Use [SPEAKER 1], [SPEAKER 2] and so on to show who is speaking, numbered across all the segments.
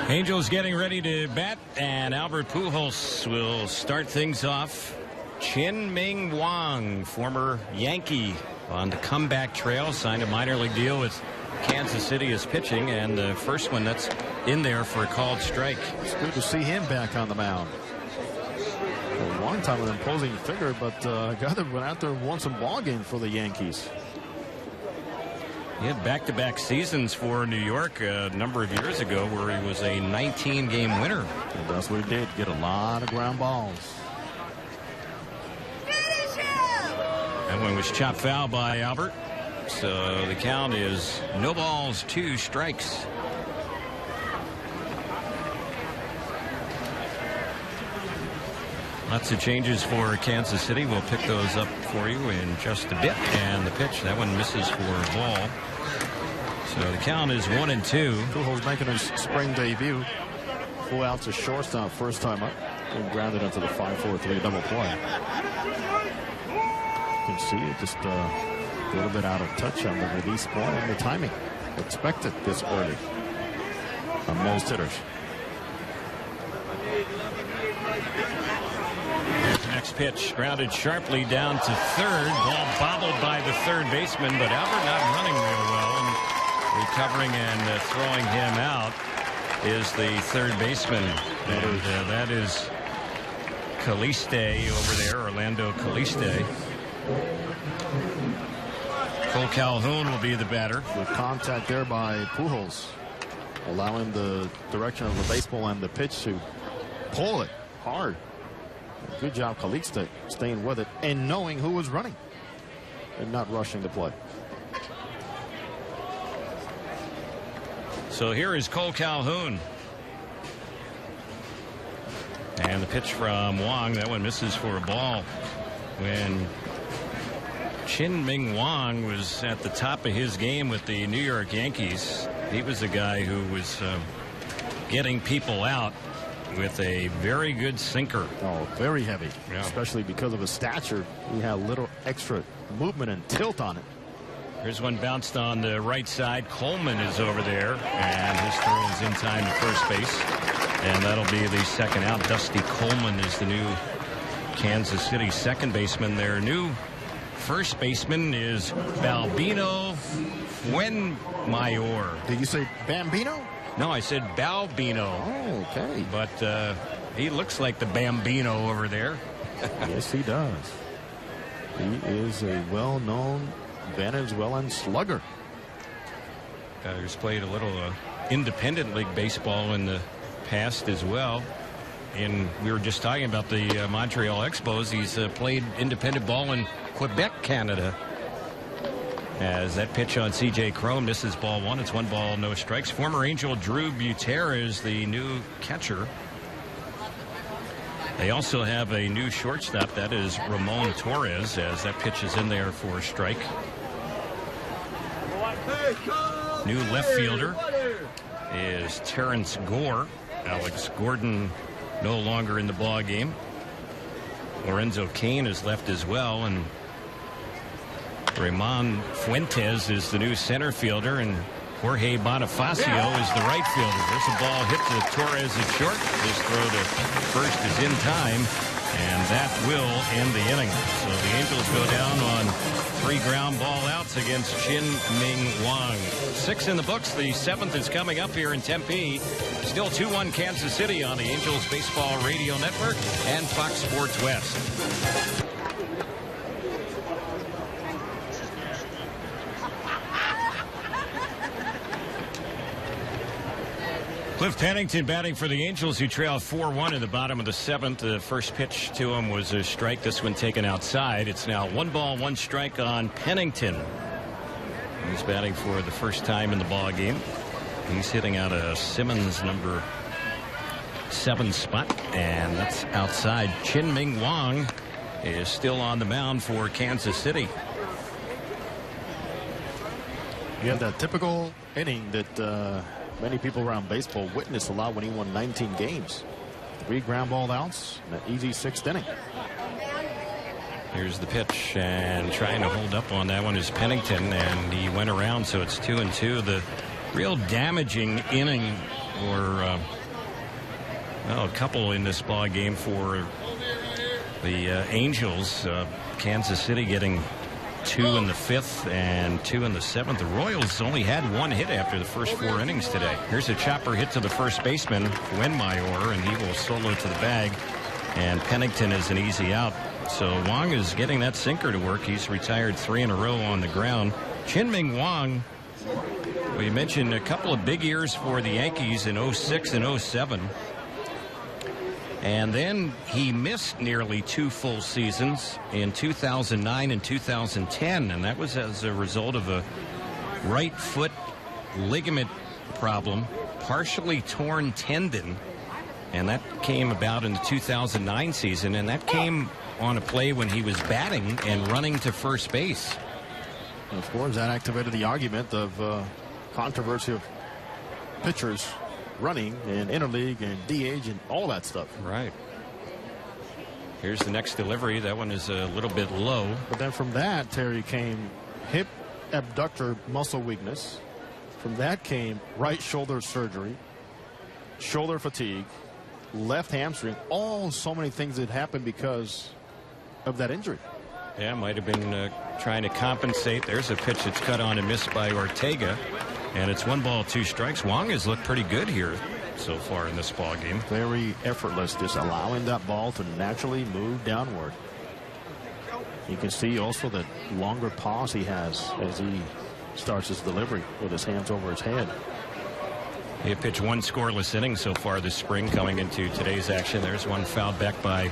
[SPEAKER 1] Angels getting ready to bat, and Albert Pujols will start things off. Chien-Ming Wang, former Yankee, on the comeback trail, signed a minor league deal with Kansas City as pitching, and the first one that's in there for a called strike.
[SPEAKER 2] It's good to see him back on the mound. A long time an imposing figure, but a guy that went out there and won some ball games for the Yankees.
[SPEAKER 1] He had back-to-back seasons for New York a number of years ago where he was a 19-game winner.
[SPEAKER 2] And that's what he did, get a lot of ground balls.
[SPEAKER 1] That one was chopped foul by Albert. So the count is no balls, 2 strikes. Lots of changes for Kansas City. We'll pick those up for you in just a bit. And the pitch, that one misses for a ball. So the count is 1-2.
[SPEAKER 2] Pujols making his spring debut. Full out to shortstop first time up. And grounded into the 5-4-3 double play. You can see it just a little bit out of touch on the release point and the timing. Expected this early on most hitters.
[SPEAKER 1] Next pitch grounded sharply down to third. Ball bobbled by the third baseman, but Albert not running real well. And recovering and throwing him out is the third baseman. And that is Caliste over there, Orlando Caliste. Cole Calhoun will be the batter.
[SPEAKER 2] With contact there by Pujols, allowing the direction of the baseball and the pitch to pull it hard. Good job, Caliste, staying with it and knowing who was running and not rushing the play.
[SPEAKER 1] So here is Cole Calhoun. And the pitch from Wang, that one misses for a ball. When Chien-Ming Wang was at the top of his game with the New York Yankees, he was a guy who was getting people out with a very good sinker.
[SPEAKER 2] Oh, very heavy,
[SPEAKER 1] yeah.
[SPEAKER 2] Especially because of his stature. He had a little extra movement and tilt on it.
[SPEAKER 1] Here's one bounced on the right side. Coleman is over there, and his throw is in time to first base. And that'll be the second out. Dusty Coleman is the new Kansas City second baseman. Their new first baseman is Balbino Fuenmayor.
[SPEAKER 2] Did you say Bambino?
[SPEAKER 1] No, I said Balbino.
[SPEAKER 2] Oh, okay.
[SPEAKER 1] But he looks like the Bambino over there.
[SPEAKER 2] Yes, he does. He is a well-known Venezuelan slugger.
[SPEAKER 1] Who's played a little independent league baseball in the past as well. And we were just talking about the Montreal Expos. He's played independent ball in Quebec, Canada. As that pitch on C.J. Cron misses ball 1. It's 1 ball, no strikes. Former Angel Drew Buter is the new catcher. They also have a new shortstop. That is Ramon Torres, as that pitch is in there for a strike. New left fielder is Terrence Gore. Alex Gordon no longer in the ball game. Lorenzo Cain is left as well, and Ramon Fuentes is the new center fielder, and Jorge Bonifacio is the right fielder. There's a ball hit to Torres at short. His throw to first is in time, and that will end the inning. So the Angels go down on 3 ground ball outs against Chien-Ming Wang. 6 in the books. The 7th is coming up here in Tempe. Still 2-1 Kansas City on the Angels Baseball Radio Network and Fox Sports West. Cliff Pennington batting for the Angels, who trail 4-1 in the bottom of the 7th. The first pitch to him was a strike. This one taken outside. It's now 1 ball, 1 strike on Pennington. He's batting for the first time in the ball game. He's hitting out a Simmons number 7 spot, and that's outside. Chien-Ming Wang is still on the mound for Kansas City.
[SPEAKER 2] You have that typical inning that many people around baseball witnessed a lot when he won 19 games. 3 ground ball outs, an easy 6th inning.
[SPEAKER 1] Here's the pitch, and trying to hold up on that one is Pennington, and he went around, so it's 2-2. The real damaging inning, or a couple in this ball game for the Angels. Kansas City getting 2 in the 5th and 2 in the 7th. The Royals only had 1 hit after the first 4 innings today. Here's a chopper hit to the first baseman, Wenmaier, and he will solo to the bag, and Pennington is an easy out. So Wong is getting that sinker to work. He's retired 3 in a row on the ground. Chien-Ming Wang, we mentioned a couple of big years for the Yankees in 06 and 07. And then he missed nearly 2 full seasons in 2009 and 2010. And that was as a result of a right foot ligament problem, partially torn tendon. And that came about in the 2009 season. And that came on a play when he was batting and running to first base.
[SPEAKER 2] Of course, that activated the argument of controversy of pitchers running in interleague and DH and all that stuff.
[SPEAKER 1] Right. Here's the next delivery. That one is a little bit low.
[SPEAKER 2] But then from that, Terry, came hip abductor muscle weakness. From that came right shoulder surgery, shoulder fatigue, left hamstring, so many things that happened because of that injury.
[SPEAKER 1] Yeah, might have been trying to compensate. There's a pitch that's cut on and missed by Ortega, and it's 1 ball, 2 strikes. Wong has looked pretty good here so far in this ball game.
[SPEAKER 2] Very effortless, just allowing that ball to naturally move downward. You can see also that longer pause he has as he starts his delivery with his hands over his head.
[SPEAKER 1] He had pitched 1 scoreless inning so far this spring coming into today's action. There's one fouled back by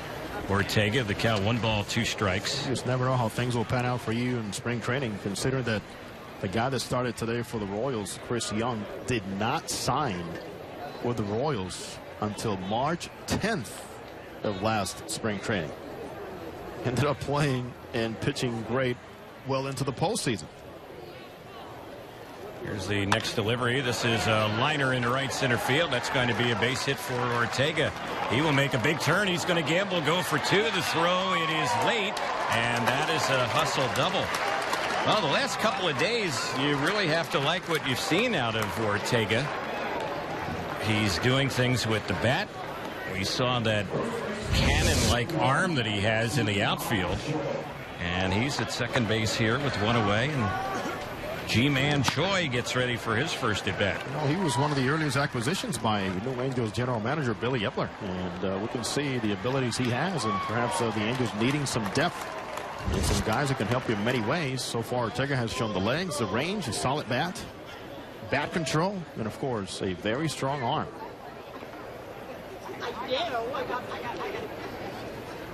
[SPEAKER 1] Ortega. The count 1 ball, 2 strikes.
[SPEAKER 2] You just never know how things will pan out for you in spring training. Consider that the guy that started today for the Royals, Chris Young, did not sign with the Royals until March 10th of last spring training. Ended up playing and pitching great well into the postseason.
[SPEAKER 1] Here's the next delivery. This is a liner into right center field. That's going to be a base hit for Ortega. He will make a big turn. He's going to gamble, go for 2. The throw, it is late, and that is a hustle double. Well, the last couple of days, you really have to like what you've seen out of Ortega. He's doing things with the bat. We saw that cannon-like arm that he has in the outfield. And he's at second base here with 1 away. And G-Man Choi gets ready for his first at bat.
[SPEAKER 2] Well, he was one of the earliest acquisitions by New Angels general manager Billy Epler, and we can see the abilities he has, and perhaps the Angels needing some depth and some guys that can help you in many ways. So far, Ortega has shown the legs, the range, a solid bat control, and of course a very strong arm.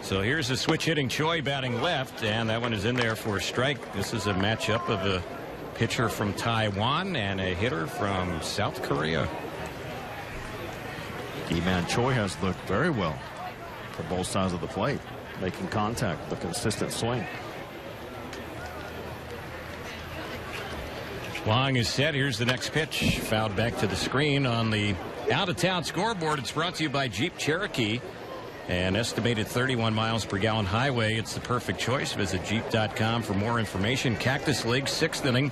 [SPEAKER 1] So here's a switch hitting Choi batting left, and that one is in there for a strike. This is a matchup of a pitcher from Taiwan and a hitter from South Korea.
[SPEAKER 2] G-Man Choi has looked very well for both sides of the plate, making contact, the consistent swing.
[SPEAKER 1] Wong is set. Here's the next pitch. Fouled back to the screen on the out-of-town scoreboard. It's brought to you by Jeep Cherokee. An estimated 31 miles per gallon highway. It's the perfect choice. Visit Jeep.com for more information. Cactus League, 6th inning.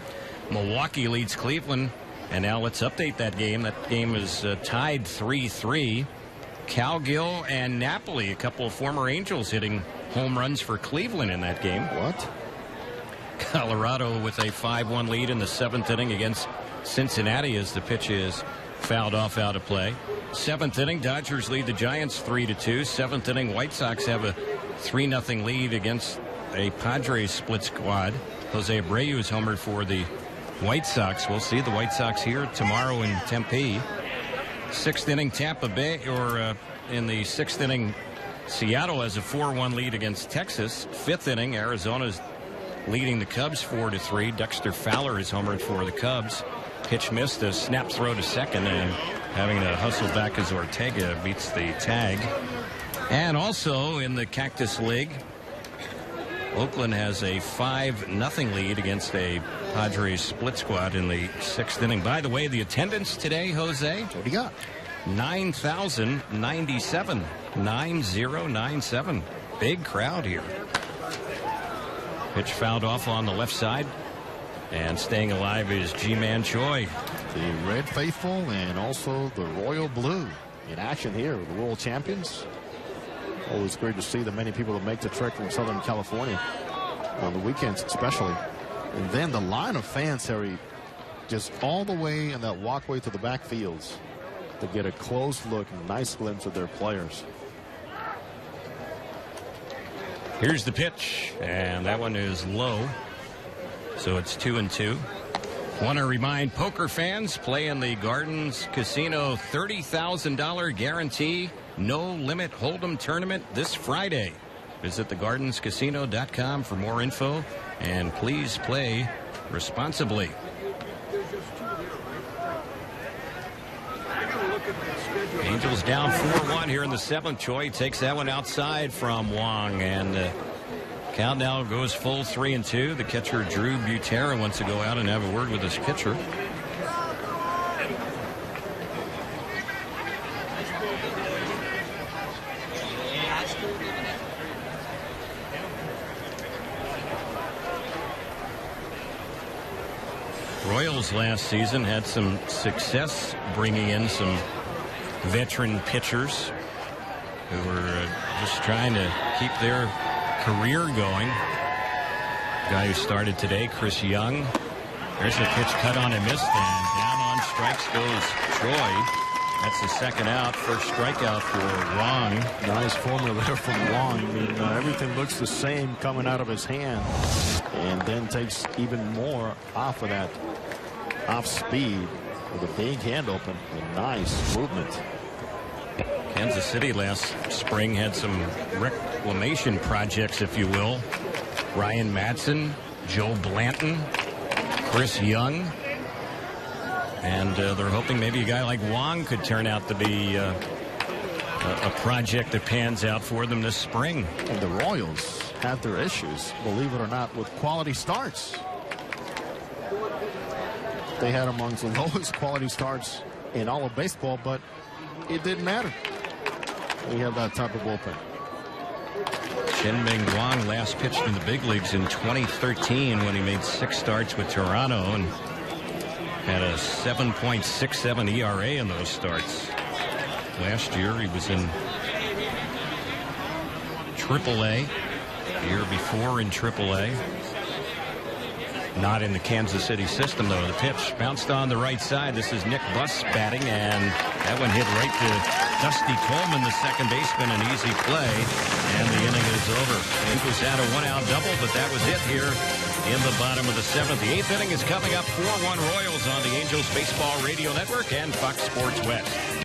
[SPEAKER 1] Milwaukee leads Cleveland. And now let's update that game. That game is tied 3-3. Cowgill and Napoli, a couple of former Angels, hitting home runs for Cleveland in that game.
[SPEAKER 2] What?
[SPEAKER 1] Colorado with a 5-1 lead in the 7th inning against Cincinnati as the pitch is fouled off out of play. 7th inning, Dodgers lead the Giants 3-2. 7th inning, White Sox have a 3-0 lead against a Padres split squad. Jose Abreu is homered for the White Sox. We'll see the White Sox here tomorrow in Tempe. 6th inning, Tampa Bay, in the 6th inning, Seattle has a 4-1 lead against Texas. 5th inning, Arizona's leading the Cubs 4-3. Dexter Fowler is homered for the Cubs. Pitch missed, a snap throw to second, and having to hustle back as Ortega beats the tag. And also in the Cactus League, Oakland has a 5-0 lead against a Padres split squad in the 6th inning. By the way, the attendance today, Jose?
[SPEAKER 2] What do you got?
[SPEAKER 1] 9,097. 9097. Big crowd here. Pitch fouled off on the left side. And staying alive is G-Man Choi.
[SPEAKER 2] The Red Faithful and also the Royal Blue in action here with the world champions. Always great to see the many people that make the trek from Southern California on the weekends especially. And then the line of fans, Harry, just all the way in that walkway to the backfields to get a close look and nice glimpse of their players.
[SPEAKER 1] Here's the pitch, and that one is low. So it's 2-2. Want to remind poker fans, play in the Gardens Casino $30,000 guarantee, no limit hold'em tournament this Friday. Visit thegardenscasino.com for more info, and please play responsibly. Angels down 4-1 here in the 7th. Choi takes that one outside from Wong, and count now goes full 3-2. The catcher Drew Butera wants to go out and have a word with his pitcher. Royals last season had some success bringing in some veteran pitchers who were just trying to keep their career going. Guy who started today, Chris Young. There's a pitch cut on and missed, and down on strikes goes Choi. That's the second out. First strikeout for Wong.
[SPEAKER 2] Nice formula there from Wong. I mean, everything looks the same coming out of his hand, and then takes even more off of that off speed with a big hand open and nice movement.
[SPEAKER 1] Kansas City last spring had some reclamation projects, if you will. Ryan Madsen, Joe Blanton, Chris Young. And they're hoping maybe a guy like Wong could turn out to be a project that pans out for them this spring.
[SPEAKER 2] And the Royals have their issues, believe it or not, with quality starts. They had amongst the lowest quality starts in all of baseball, but it didn't matter. We have that type of bullpen.
[SPEAKER 1] Shin-Ming Wong last pitched in the big leagues in 2013 when he made 6 starts with Toronto and had a 7.67 ERA in those starts. Last year he was in AAA. The year before in AAA. Not in the Kansas City system, though. The pitch bounced on the right side. This is Nick Buss batting, and that one hit right to Dusty Coleman, the second baseman, an easy play, and the inning is over. Angels had a 1-out double, but that was it here in the bottom of the 7th. The 8th inning is coming up. 4-1 Royals on the Angels Baseball Radio Network and Fox Sports West.